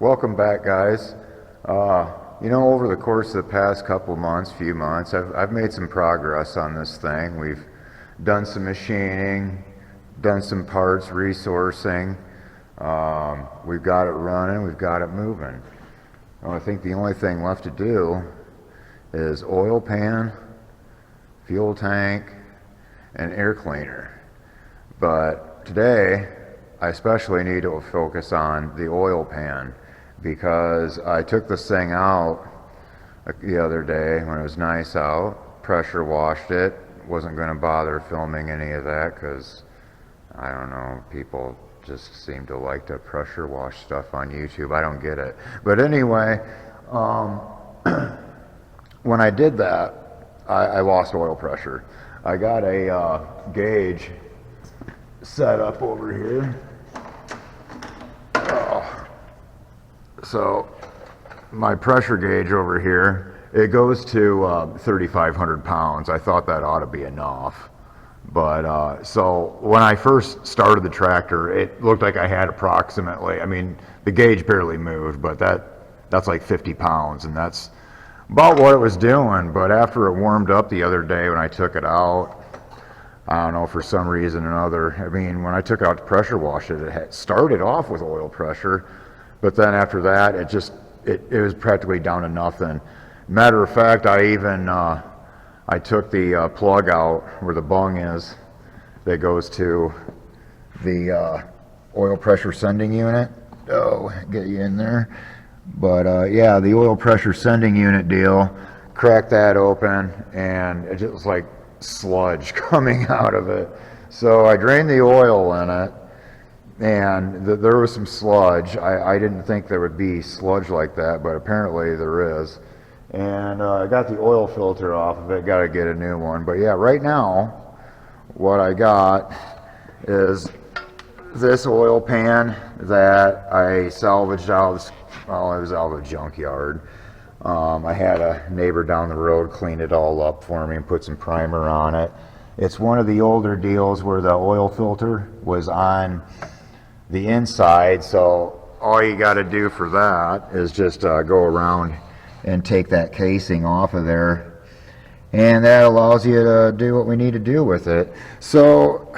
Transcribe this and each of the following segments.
Welcome back, guys. Over the course of the past few months, I've made some progress on this thing. We've done some machining, done some parts resourcing. We've got it running, we've got it moving. Well, I think the only thing left to do is oil pan, fuel tank, and air cleaner. But today, I especially need to focus on the oil pan because I took this thing out the other day when it was nice out, pressure washed it. Wasn't going to bother filming any of that because, I don't know, people just seem to like to pressure wash stuff on YouTube. I don't get it. But anyway, when I did that, I lost oil pressure. I got a gauge set up over here. So my pressure gauge over here, it goes to 3,500 pounds. I thought that ought to be enough. But so when I first started the tractor, it looked like I had approximately, the gauge barely moved, but that's like 50 pounds, and that's about what it was doing. But after it warmed up the other day when I took it out, I don't know, for some reason or another, when I took it out to pressure wash it, it had started off with oil pressure, but then after that, it was practically down to nothing. Matter of fact, I took the plug out where the bung is that goes to the oil pressure sending unit. Oh, get you in there. But yeah, the oil pressure sending unit deal, cracked that open, and it just was like sludge coming out of it. So I drained the oil in it, and there was some sludge. I didn't think there would be sludge like that, but apparently there is. And I got the oil filter off of it, got to get a new one. But yeah, right now, what I got is this oil pan that I salvaged out of it was out of the junkyard. I had a neighbor down the road clean it all up for me and put some primer on it. It's one of the older deals where the oil filter was on the inside, so all you got to do for that is just go around and take that casing off of there, and that allows you to do what we need to do with it. So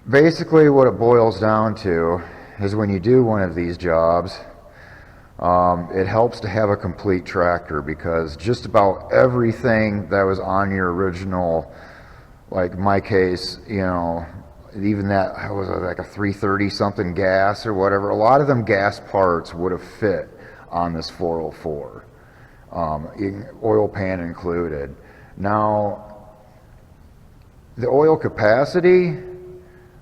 basically what it boils down to is when you do one of these jobs, it helps to have a complete tractor, because just about everything that was on your original, like in my case, even that was like a 330 something gas or whatever, a lot of them gas parts would have fit on this 404, oil pan included. Now, the oil capacity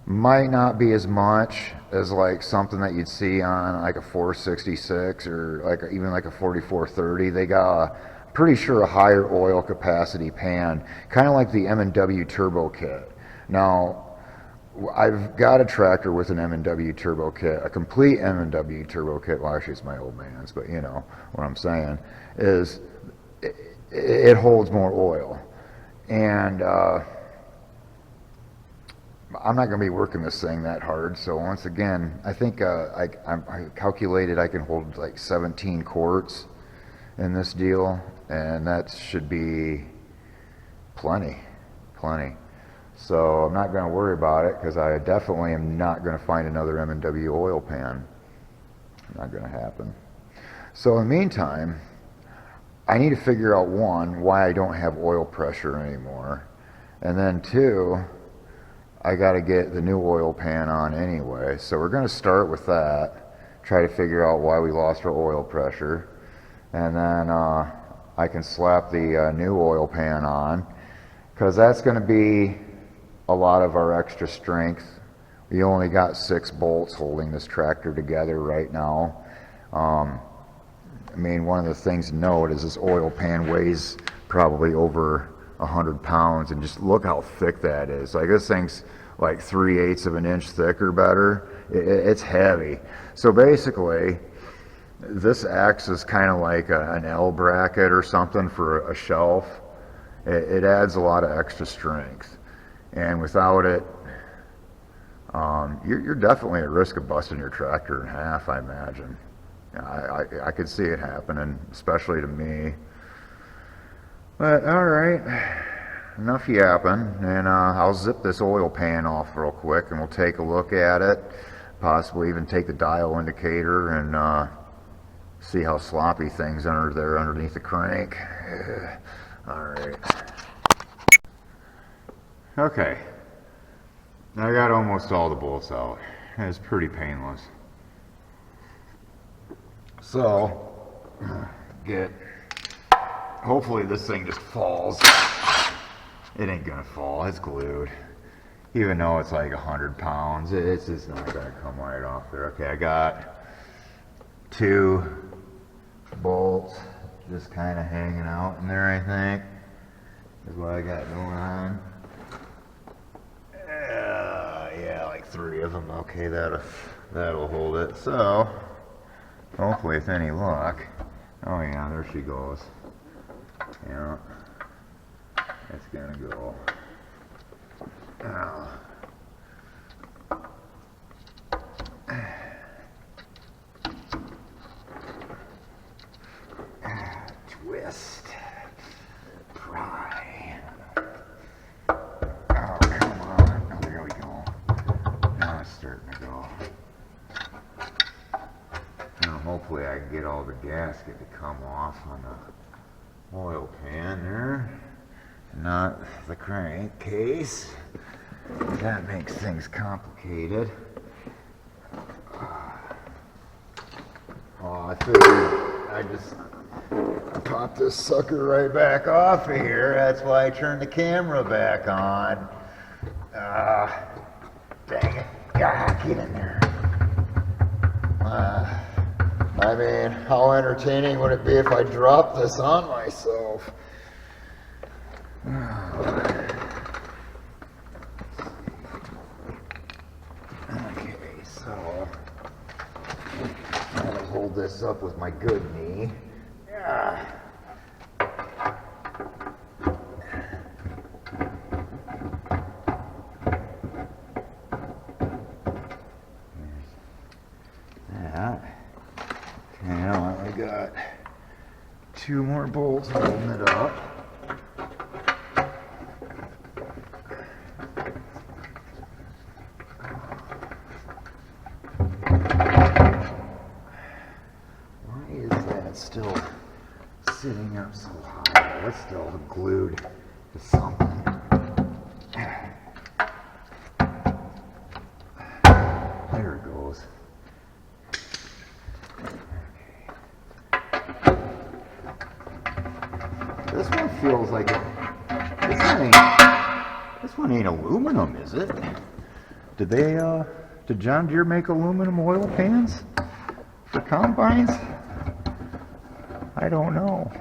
might not be as much as like something that you'd see on like a 466 or even like a 4430. They got pretty sure a higher oil capacity pan, kind of like the M&W turbo kit. Now, I've got a tractor with an M&W turbo kit, a complete M&W turbo kit. Well, actually it's my old man's, but you know what I'm saying is it holds more oil. And I'm not going to be working this thing that hard, so once again, I think I calculated I can hold like 17 quarts in this deal, and that should be plenty. So I'm not going to worry about it, because I definitely am not going to find another M&W oil pan. Not going to happen. So in the meantime, I need to figure out, one, why I don't have oil pressure anymore, and then two, I got to get the new oil pan on anyway. So we're going to start with that, try to figure out why we lost our oil pressure, and then I can slap the new oil pan on, because that's going to be a lot of our extra strength. We only got 6 bolts holding this tractor together right now. One of the things to note is this oil pan weighs probably over 100 pounds, and just look how thick that is. Like, this thing's like 3/8 of an inch thick or better. It's heavy. So basically, this acts as kind of like an L bracket or something for a shelf. It adds a lot of extra strength, and without it, you're definitely at risk of busting your tractor in half, I imagine. I could see it happening, especially to me. But all right, enough yapping, and I'll zip this oil pan off real quick, and we'll take a look at it. Possibly even take the dial indicator and see how sloppy things are there underneath the crank. All right. Okay. I got almost all the bolts out. It's pretty painless. So, hopefully this thing just falls. It ain't gonna fall, it's glued. Even though it's like 100 pounds, it's just not gonna come right off there. Okay, I got 2 bolts just kind of hanging out in there, I think, is what I got going on. Yeah, like 3 of them. Okay, that'll hold it. So, hopefully with any luck. Oh yeah, there she goes. Yeah, it's gonna go. Oh. Twist. Pry. Oh, come on. Oh, there we go. Now it's starting to go. Now hopefully I can get all the gasket to come off on the oil pan there. Not the crankcase. That makes things complicated. Oh, I figured I just pop this sucker right back off of here. That's why I turned the camera back on. Dang it. Get in there. I mean, how entertaining would it be if I dropped this on myself? Okay, so I'll hold this up with my good knee. Now I got 2 more bolts holding it up. Why is that still sitting up so high? That's still glued to something. There it goes. This one feels like this one ain't aluminum, is it? Did John Deere make aluminum oil pans for combines? I don't know.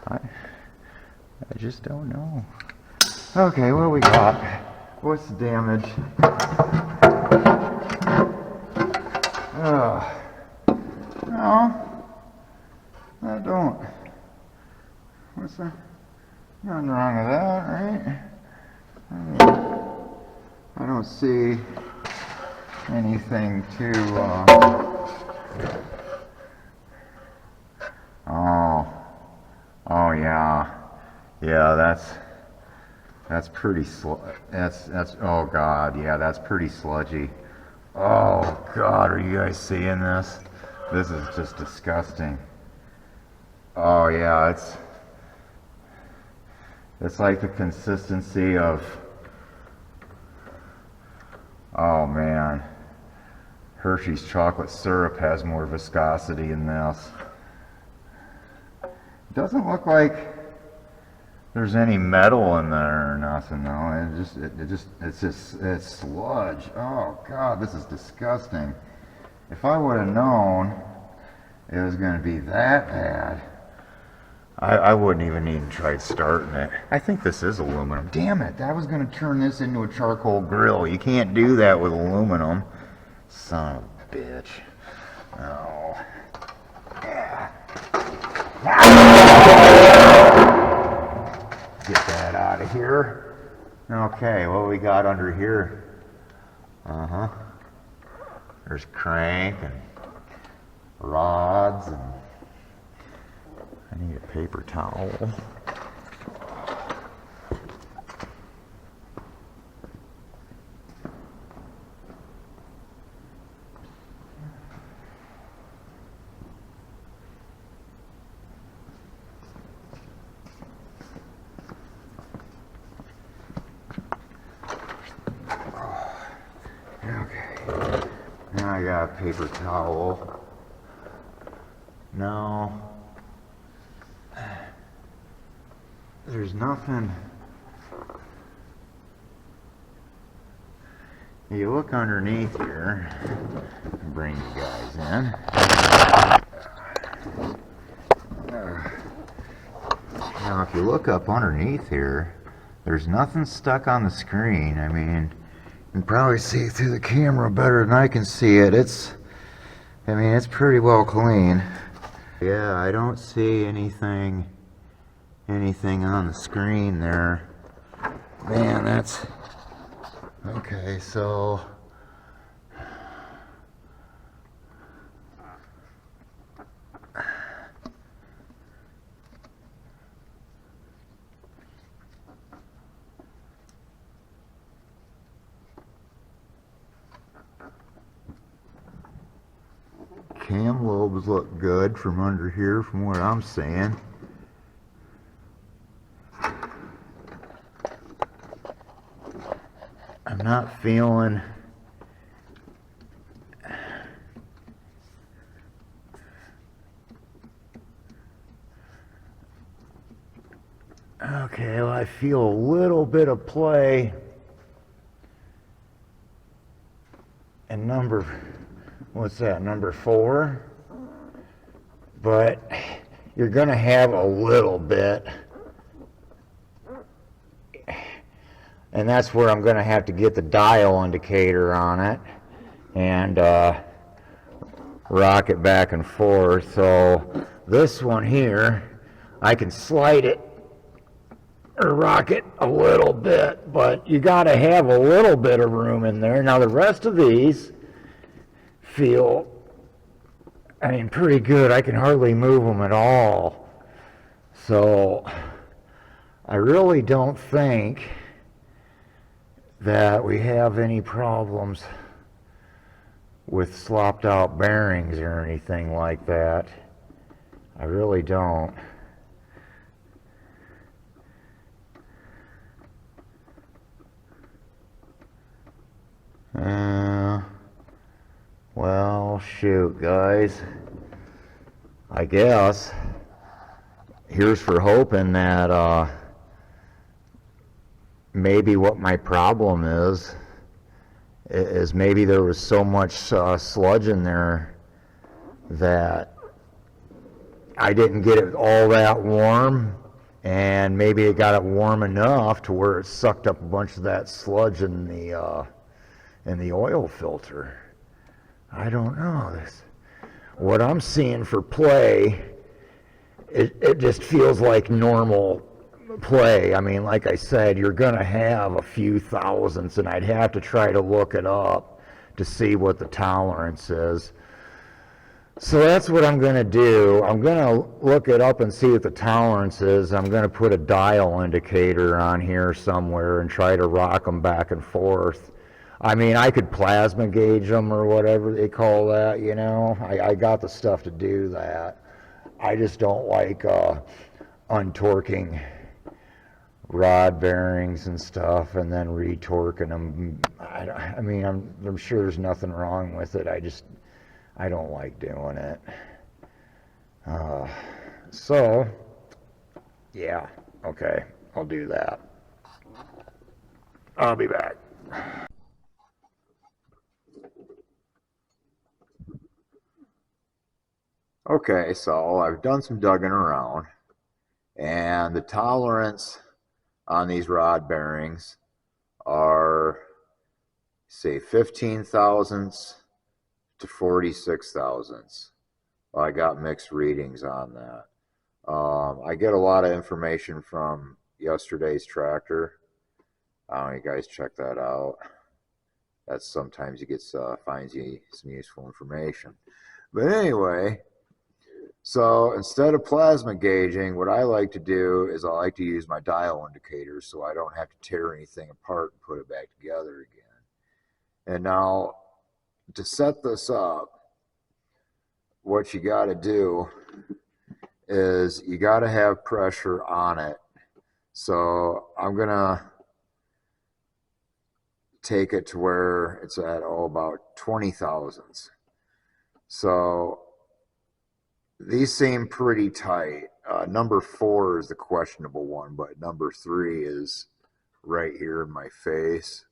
I just don't know. Okay, what we got? What's the damage? No, I don't. What's that? Nothing wrong with that, right? I don't see anything to, oh yeah. Yeah, that's pretty that's, oh God, yeah, that's pretty sludgy. Oh God, are you guys seeing this? This is just disgusting. Oh yeah, it's like the consistency of, oh man, Hershey's chocolate syrup has more viscosity in this. It doesn't look like there's any metal in there or nothing though. It's sludge. Oh God, this is disgusting. If I would have known it was going to be that bad, I wouldn't even tried starting it. I think this is aluminum. Damn it, I was going to turn this into a charcoal grill. You can't do that with aluminum. Son of a bitch. Oh. Yeah. Get that out of here. Okay, what we got under here? Uh-huh. There's crank and rods, and I need a paper towel. Okay, now I got a paper towel. No, there's nothing. You look underneath here, bring you guys in. Now if you look up underneath here, there's nothing stuck on the screen. I mean, you can probably see it through the camera better than I can see it. It's pretty well clean. Yeah, I don't see anything on the screen there. Man, that's okay. So cam lobes look good from under here, from what I'm seeing. I'm not feeling okay. Well, I feel a little bit of play in what's that, number 4, but you're gonna have a little bit, and that's where I'm gonna have to get the dial indicator on it and rock it back and forth. So this one here, I can slide it or rock it a little bit, but you gotta have a little bit of room in there. Now the rest of these feel, pretty good. I can hardly move them at all. So I really don't think that we have any problems with slopped out bearings or anything like that. I really don't. Well, shoot, guys. I guess here's for hoping that maybe what my problem is maybe there was so much sludge in there that I didn't get it all that warm, and maybe it got it warm enough to where it sucked up a bunch of that sludge in the oil filter. I don't know. What I'm seeing for play, it just feels like normal play. Like I said, you're going to have a few thousandths, and I'd have to try to look it up to see what the tolerance is. So that's what I'm going to do. I'm going to look it up and see what the tolerance is. I'm going to put a dial indicator on here somewhere and try to rock them back and forth. I could plasma gauge them or whatever they call that, I got the stuff to do that. I just don't like untorquing rod bearings and stuff and then retorquing them. I'm sure there's nothing wrong with it. I don't like doing it. So, yeah, okay, I'll do that. I'll be back. Okay, so I've done some digging around, and the tolerance on these rod bearings are, say, 15 thousandths to 46 thousandths. Well, I got mixed readings on that. I get a lot of information from yesterday's tractor. You guys check that out. That's sometimes he gets finds you some useful information. But anyway, so instead of plasma gauging, what I like to do is I like to use my dial indicator so I don't have to tear anything apart and put it back together again. And now to set this up, what you got to do is you got to have pressure on it. So I'm going to take it to where it's at, about 20 thousandths. So these seem pretty tight. Number 4 is the questionable one, but number 3 is right here in my face.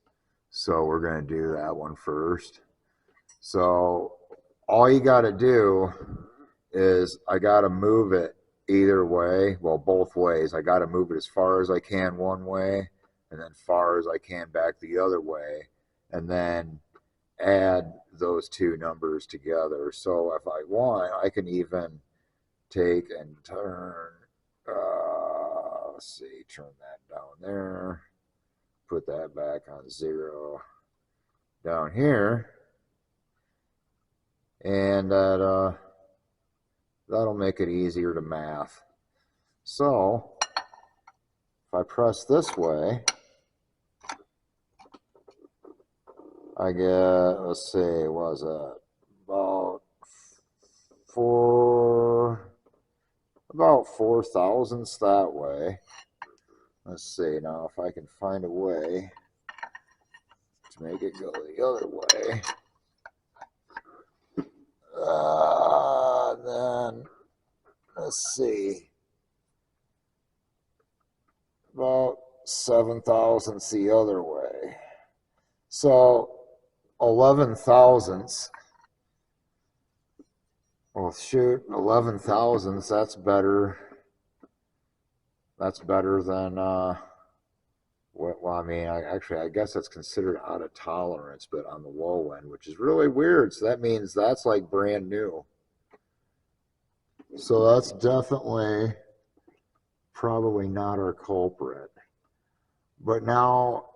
So we're going to do that one first. So all you got to do is I got to move it either way, well, both ways. I got to move it as far as I can one way and then far as I can back the other way, and then add those two numbers together. So if I want, I can even take and turn, let's see, turn that down there, put that back on 0 down here, and that'll make it easier to math. So if I press this way, I get, let's see, what was that? About 4 thousandths that way. Let's see now if I can find a way to make it go the other way. Then let's see, about 7 thousandths the other way. So 11 thousandths. Well, shoot, 11 thousandths. That's better. That's better than well, I mean, I guess that's considered out of tolerance, but on the low end, which is really weird. So that means that's like brand new. So that's definitely probably not our culprit. But now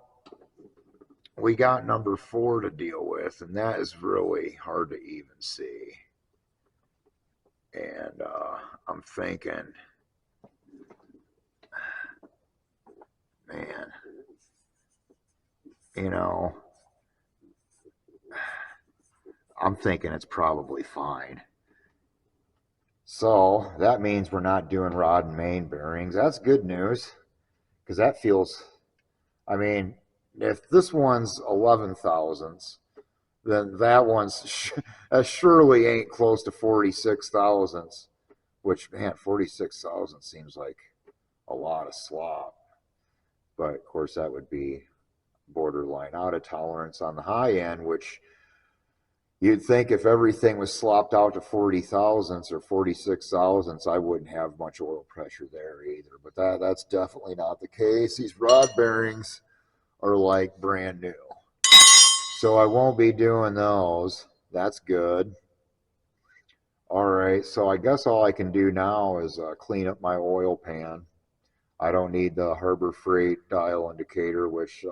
we got number 4 to deal with, and that is really hard to even see. And I'm thinking, man, you know, I'm thinking it's probably fine. So that means we're not doing rod and main bearings. That's good news, because that feels, I mean, if this one's 11 thousandths, then that one's surely ain't close to 46 thousandths, which, man, 46 thousandths seems like a lot of slop. But of course, that would be borderline out of tolerance on the high end, which you'd think if everything was slopped out to 40 thousandths or 46 thousandths, I wouldn't have much oil pressure there either. But that's definitely not the case. These rod bearings are like brand new. So I won't be doing those. That's good. All right, so I guess all I can do now is clean up my oil pan. I don't need the Harbor Freight dial indicator, which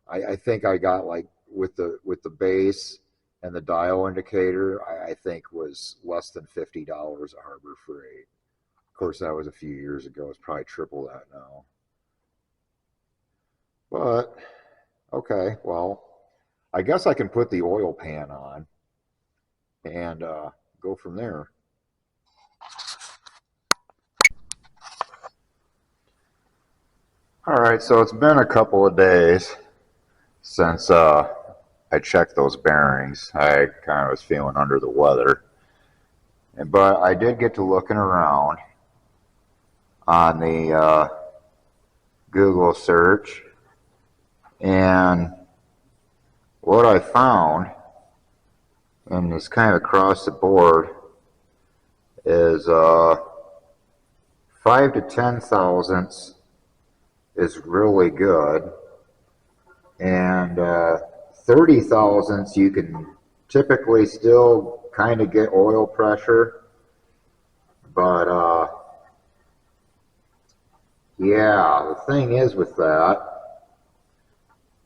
I think I got like with the base and the dial indicator, I think was less than $50 at Harbor Freight. Of course, that was a few years ago. It's probably triple that now. But, okay, well, I guess I can put the oil pan on and go from there. All right, so it's been a couple of days since I checked those bearings. I kind of was feeling under the weather. But I did get to looking around on the Google search, and what I found, and it's kind of across the board, is 5 to 10 thousandths is really good, and 30 thousandths you can typically still kind of get oil pressure, but yeah, the thing is with that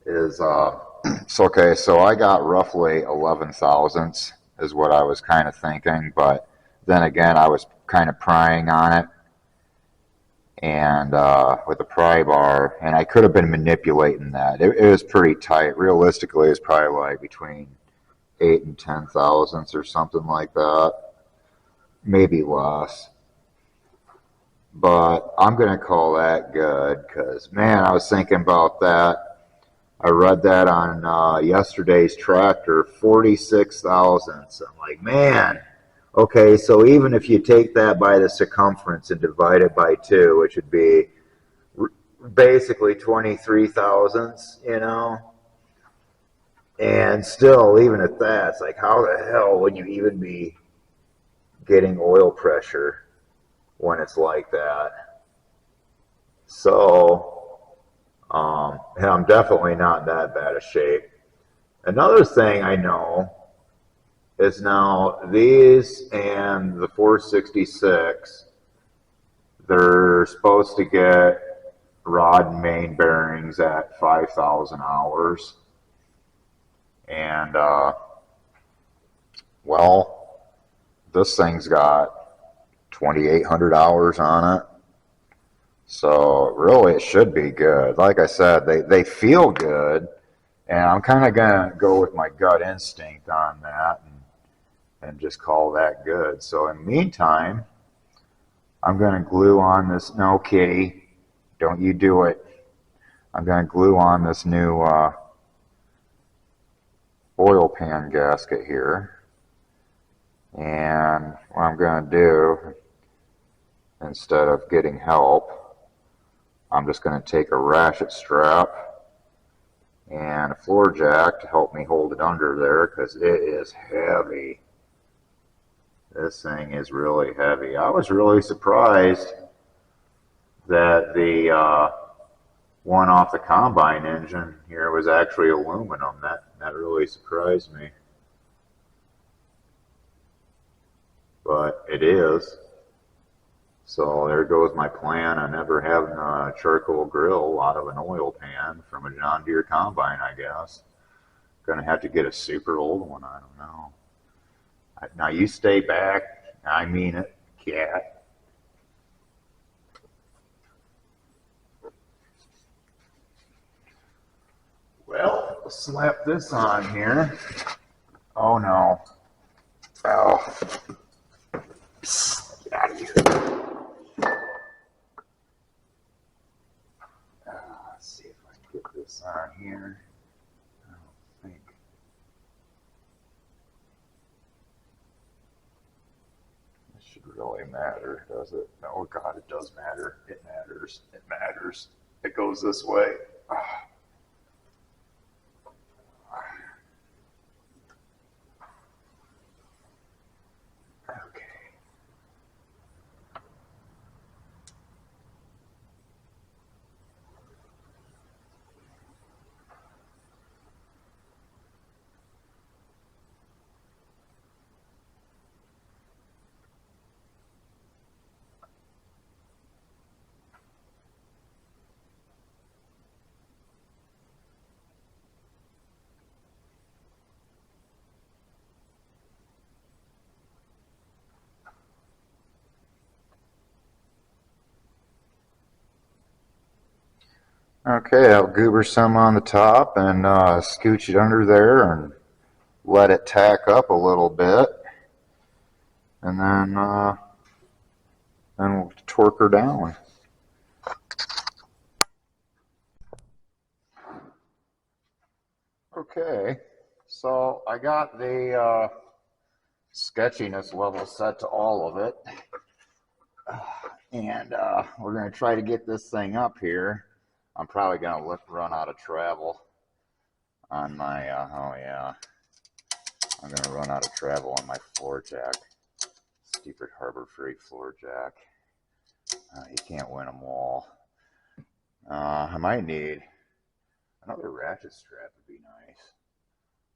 is So okay, so I got roughly 11 thousandths is what I was kind of thinking, but then again, I was kind of prying on it and with the pry bar, and I could have been manipulating that. It was pretty tight. Realistically, it's probably like between 8 and 10 thousandths or something like that, maybe less. But I'm gonna call that good because man, I was thinking about that. I read that on yesterday's tractor, 46 thousandths. I'm like, man, okay, so even if you take that by the circumference and divide it by two, which would be basically 23 thousandths, you know, and still, even at that, it's like, how the hell would you even be getting oil pressure when it's like that? So, and I'm definitely not in that bad of shape. Another thing I know is now these and the 466, they're supposed to get rod and main bearings at 5,000 hours. And, well, this thing's got 2,800 hours on it. So really, it should be good. Like I said, they feel good, and I'm kind of gonna go with my gut instinct on that and just call that good. So in the meantime, I'm gonna glue on this. No, kitty, don't you do it. I'm gonna glue on this new oil pan gasket here, and what I'm gonna do instead of getting help, I'm just going to take a ratchet strap and a floor jack to help me hold it under there because it is heavy. This thing is really heavy. I was really surprised that the one off the combine engine here was actually aluminum. That really surprised me. But it is. So there goes my plan on never having a charcoal grill out of an oil pan from a John Deere combine, I guess. Gonna have to get a super old one, I don't know. Now you stay back, I mean it, cat. Well, slap this on here. Oh no. Oh. Psst, get out of here. Let's see if I can get this on here. I don't think. This should really matter, does it? Oh God, it does matter. It matters. It matters. It goes this way. Okay. Okay, I'll goober some on the top and scooch it under there and let it tack up a little bit, and then we'll torque her down. Okay, so I got the sketchiness level set to all of it, and we're going to try to get this thing up here. I'm probably going to run out of travel on my, oh yeah, I'm going to run out of travel on my floor jack. Stupid Harbor Freight floor jack. You can't win them all. I might need another ratchet strap would be nice.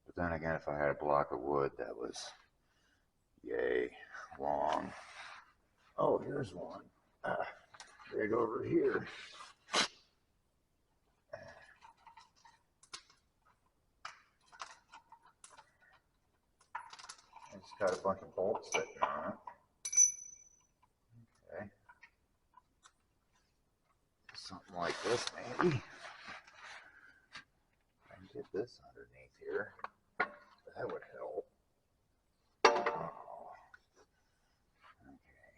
But then again, if I had a block of wood that was yay long. Oh, here's one. Right over here. got a bunch of bolts sitting on it. Okay. Something like this, maybe. I can get this underneath here. That would help. Oh. Okay.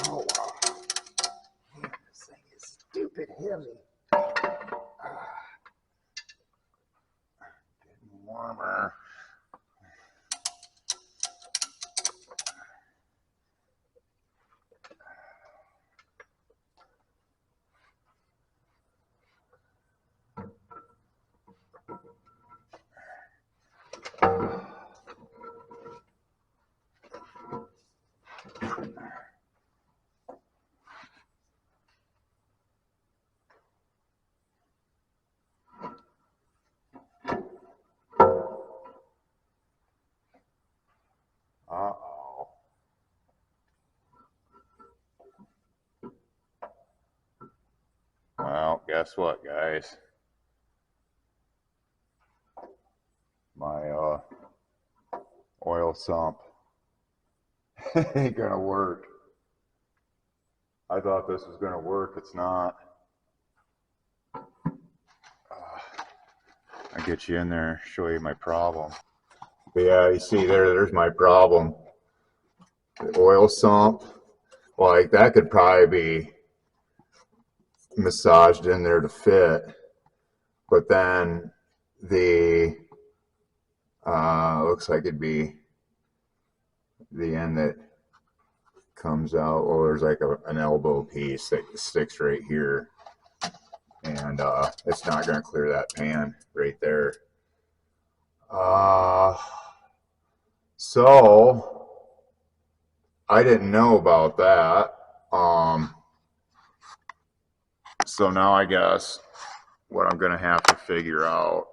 Oh, wow. Man, this thing is stupid heavy. Getting warmer. Uh-oh. Well, guess what, guys? My oil sump ain't gonna work. I thought this was gonna work. It's not. I'll get you in there, show you my problem. But yeah, you see there's my problem. The oil sump, like that could probably be massaged in there to fit. But then the, looks like it'd be the end that comes out, or there's like an elbow piece that sticks right here. And it's not going to clear that pan right there. So I didn't know about that. So now I guess what I'm going to have to figure out,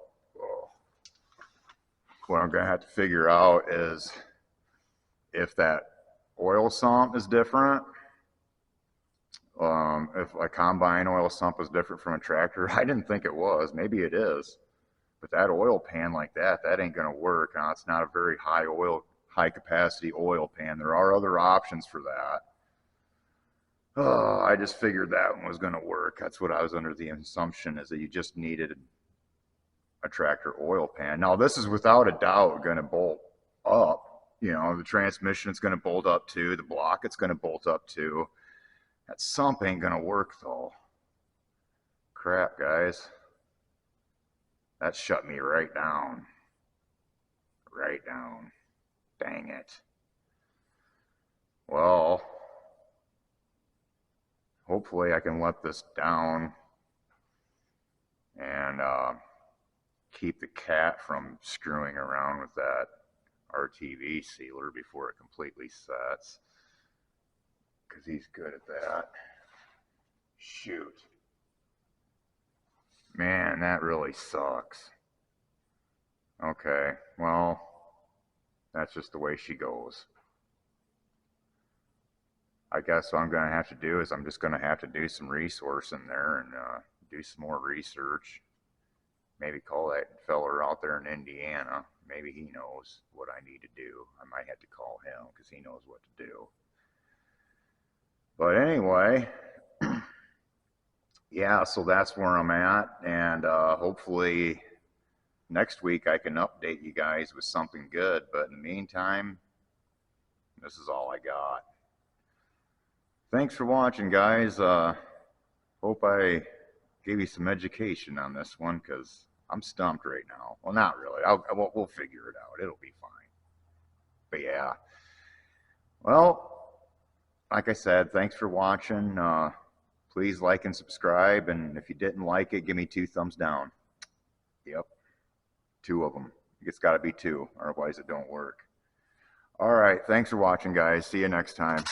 is if that oil sump is different. If a combine oil sump is different from a tractor. I didn't think it was. Maybe it is. But that oil pan like that ain't going to work. Now, it's not a very high capacity oil pan. There are other options for that. I just figured that one was going to work. That's what I was under the assumption, is that you just needed a tractor oil pan. Now, this is without a doubt going to bolt up. You know, the transmission is going to bolt up too. The block it's going to bolt up too. That sump ain't going to work though. Crap, guys. That shut me right down. Right down. Dang it. Well, hopefully I can let this down and keep the cat from screwing around with that RTV sealer before it completely sets, because he's good at that. Shoot. Man, that really sucks. Okay, well, that's just the way she goes. I guess what I'm going to have to do is I'm just going to have to do some resourcing there and do some more research. Maybe call that feller out there in Indiana. Maybe he knows what I need to do. I might have to call him because he knows what to do. But anyway, yeah, so that's where I'm at. And hopefully next week I can update you guys with something good. But in the meantime, this is all I got. Thanks for watching, guys. Hope I gave you some education on this one, because I'm stumped right now. Well, not really. We'll figure it out. It'll be fine. But yeah. Well, like I said, thanks for watching. Please like and subscribe. And if you didn't like it, give me 2 thumbs down. Yep. 2 of them. It's got to be 2. Otherwise, it don't work. All right. Thanks for watching, guys. See you next time.